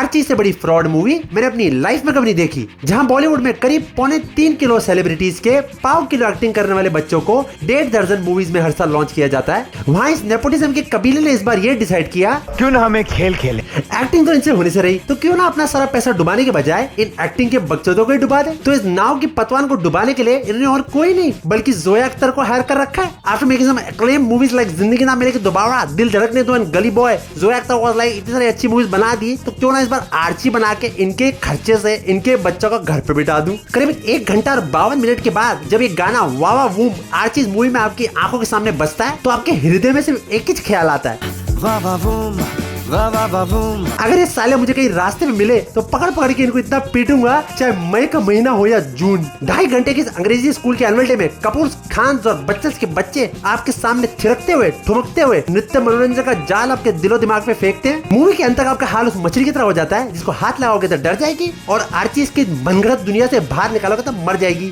Archie से बड़ी fraud movie मैंने अपनी लाइफ में कभी नहीं देखी, जहां बॉलीवुड में करीब 3.25 किलो सेलिब्रिटीज के 1.25 किलो एक्टिंग करने वाले बच्चों को 1.5 दर्जन मूवीज में हर साल लॉन्च किया जाता है। वहाँ इस नेपोटिज्म के कबीले ने इस बार ये डिसाइड किया क्यों ना हम एक खेल खेलें। एक्टिंग तो इनसे होने से रही, तो क्यों ना अपना सारा पैसा डुबाने के बजाय इन एक्टिंग के बकचोदों को ही डुबा दे। तो इस नाव की पतवान को डुबाने के लिए इन्होंने और कोई नहीं बल्कि जोया अख्तर को हायर कर रखा है। After making some acclaimed movies like Zindagi Na मिले कि दोबारा, दिल धड़कने दो एंड गली boy, Zoya Akhtar was like इतनी सारी अच्छी मूवीज बना दी, तो क्यों ना इस बार आर्ची बना के इनके खर्चे से इनके बच्चों को घर पे बिठा दूं। करीब 1 घंटा और 52 मिनट के बाद जब ये गाना वाह वाह वूम आर्ची मूवी में आपकी आंखों के सामने बजता है, तो आपके हृदय में सिर्फ एक ही ख्याल आता है, वाह वाह वूम, वाह वाह वाह वूम। अगर ये साले मुझे कहीं रास्ते में मिले तो पकड़ पकड़ के इनको इतना पीटूंगा, चाहे मई का महीना हो या जून। 2.5 घंटे की अंग्रेजी स्कूल के एनुअल डे में कपूर, खान और बच्चन के बच्चे आपके सामने थिरकते हुए, ठुमकते हुए नृत्य मनोरंजन का जाल आपके दिलो दिमाग पे फेंकते हैं। मूवी के अंत तक आपका हाल उस मछली की तरह हो जाता है जिसको हाथ लगाओगे तो डर जाएगी और आर्ची इसकी मनगढ़ंत दुनिया से बाहर निकालोगे तो मर जाएगी।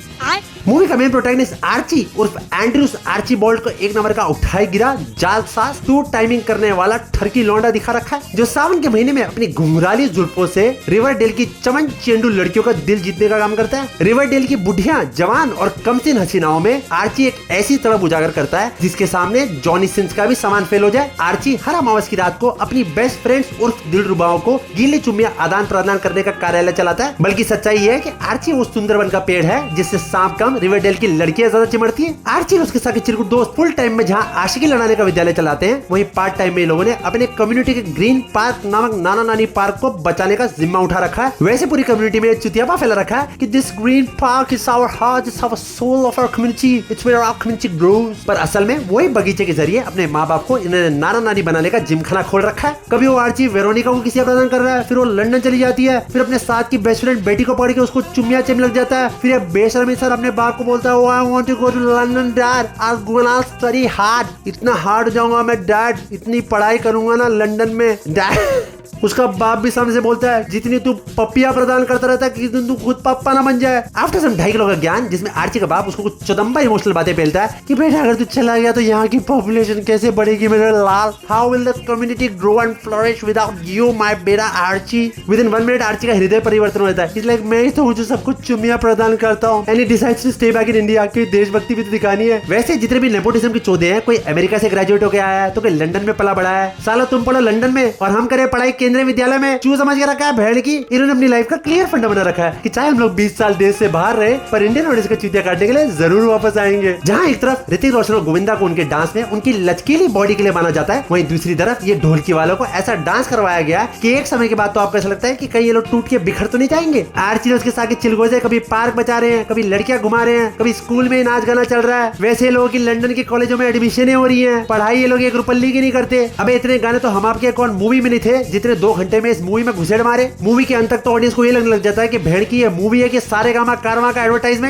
मूवी का मेन प्रोटैगनिस्ट आर्ची उर्फ एंड्रूस आर्चीबॉल्ड को एक नंबर का उठाई गिरा जालसाज टू टाइमिंग करने वाला ठरकी लौंडा दिखा रखा है, जो सावन के महीने में अपनी घुंघराली जुल्फों से रिवरडेल की चमन चेंडू लड़कियों का दिल जीतने का काम करता है। रिवरडेल की बुढ़िया, जवान और कमसिन हसीनाओं में आर्ची एक ऐसी तड़प उजागर करता है जिसके सामने जॉनी सिंस का भी सामान फेल हो जाए। आर्ची हर अमावस की रात को अपनी बेस्ट फ्रेंड्स उर्फ दिलरुबाओं को गीले चुम्मियां आदान प्रदान करने का कार्यालय चलाता है। बल्कि सच्चाई है कि आर्ची उस सुंदरवन का पेड़ है जिससे सांप कम रिवरडेल की लड़कियां ज्यादा चिमड़ती हैं। आर्ची और उसके साथ चिरकुट दोस्त फुल टाइम में जहां आशिकी लड़ाने का विद्यालय चलाते हैं, वहीं पार्ट टाइम में लोगों ने अपने कम्युनिटी के ग्रीन पार्क नामक नाना नानी पार्क को बचाने का जिम्मा उठा रखा है। वैसे पूरी कम्युनिटी में चुतियापा फैला रखा है कि this green park is our heart, it's our soul of our community, it's where our community grows. पर असल में वही बगीचे के जरिए अपने माँ बाप को इन्होंने नाना नानी बनाने का जिमखाना खोल रखा है। कभी वो आर्ची वेरोनिका को किसी प्रदान कर रहा है, फिर वो लंदन चली जाती है, फिर अपने साथ की बेस्ट फ्रेंड बेटी को पकड़ के उसको चुम्मिया चेम लग जाता है, फिर बेशर्मी सर अपने बाप को बोलता है I want to go to London dad, I gonna study hard, इतना हार्ड जाऊंगा मैं डैड, इतनी पढ़ाई करूंगा ना लंदन में डैड। उसका बाप भी सामने से बोलता है जितनी तू पपिया प्रदान करता रहता है कि तू खुद पप्पा ना बन जाए। आफ्टर सम 2.5 किलो का ज्ञान जिसमें आर्ची का बाप उसको कुछ चौदम्बा इमोशनल बातें फैलता है कि बेटा अगर तू चला गया तो यहाँ की पॉपुलेशन कैसे बढ़ेगी मेरे लाल, how will the community grow and flourish without you my बेटा Archie. Within 1 minute Archie का हृदय परिवर्तन हो जाता है। इट्स लाइक मैं ही तो हूँ जो सबको चुम्मिया प्रदान करता हूँ and he decides to stay back in India, कि देशभक्ति भी तो दिखानी है। वैसे जितने भी नेपोटिज्म के चौधे हैं, कोई अमेरिका से ग्रेजुएट होकर आया है तो कोई लंदन में पला बड़ा है। साला तुम पढ़ो लंदन में और हम करें पढ़ाई केंद्रीय विद्यालय में, समझ के रखा है भेड़ की। इन्होंने अपनी लाइफ का क्लियर फंडा बना रखा है कि चाहे हम लोग 20 साल देश से बाहर रहे पर इंडियन ऑडियंस का चूतिया काटने के लिए जरूर वापस आएंगे। जहां एक तरफ ऋतिक रोशन और गोविंदा को उनके डांस में उनकी लचकीली बॉडी के लिए माना जाता है, वहीं दूसरी तरफ ये ढोलकी वालों को ऐसा डांस करवाया गया कि एक समय के बाद तो आपको ऐसा लगता है कि कहीं ये लोग टूट के बिखर तो नहीं जाएंगे। आर्ची उसके साथ चिलगोजे कभी पार्क बचा रहे हैं, कभी लड़कियां घुमा रहे हैं, कभी स्कूल में नाच गाना चल रहा है। वैसे लोगों की लंदन के कॉलेजों में एडमिशन हो रही है, पढ़ाई ये लोग एक रुपल्ली की नहीं करते। अबे इतने गाने तो हम आपके कौन मूवी में नहीं थे जितने 2 घंटे में इस मूवी में घुसेड़ मारे। मूवी के अंत तक तो ऑडियंस को ये लगने लग जाता है कि भेड़ की ये मूवी है कि सारे गामा कारवा का एडवर्टाइजमेंट।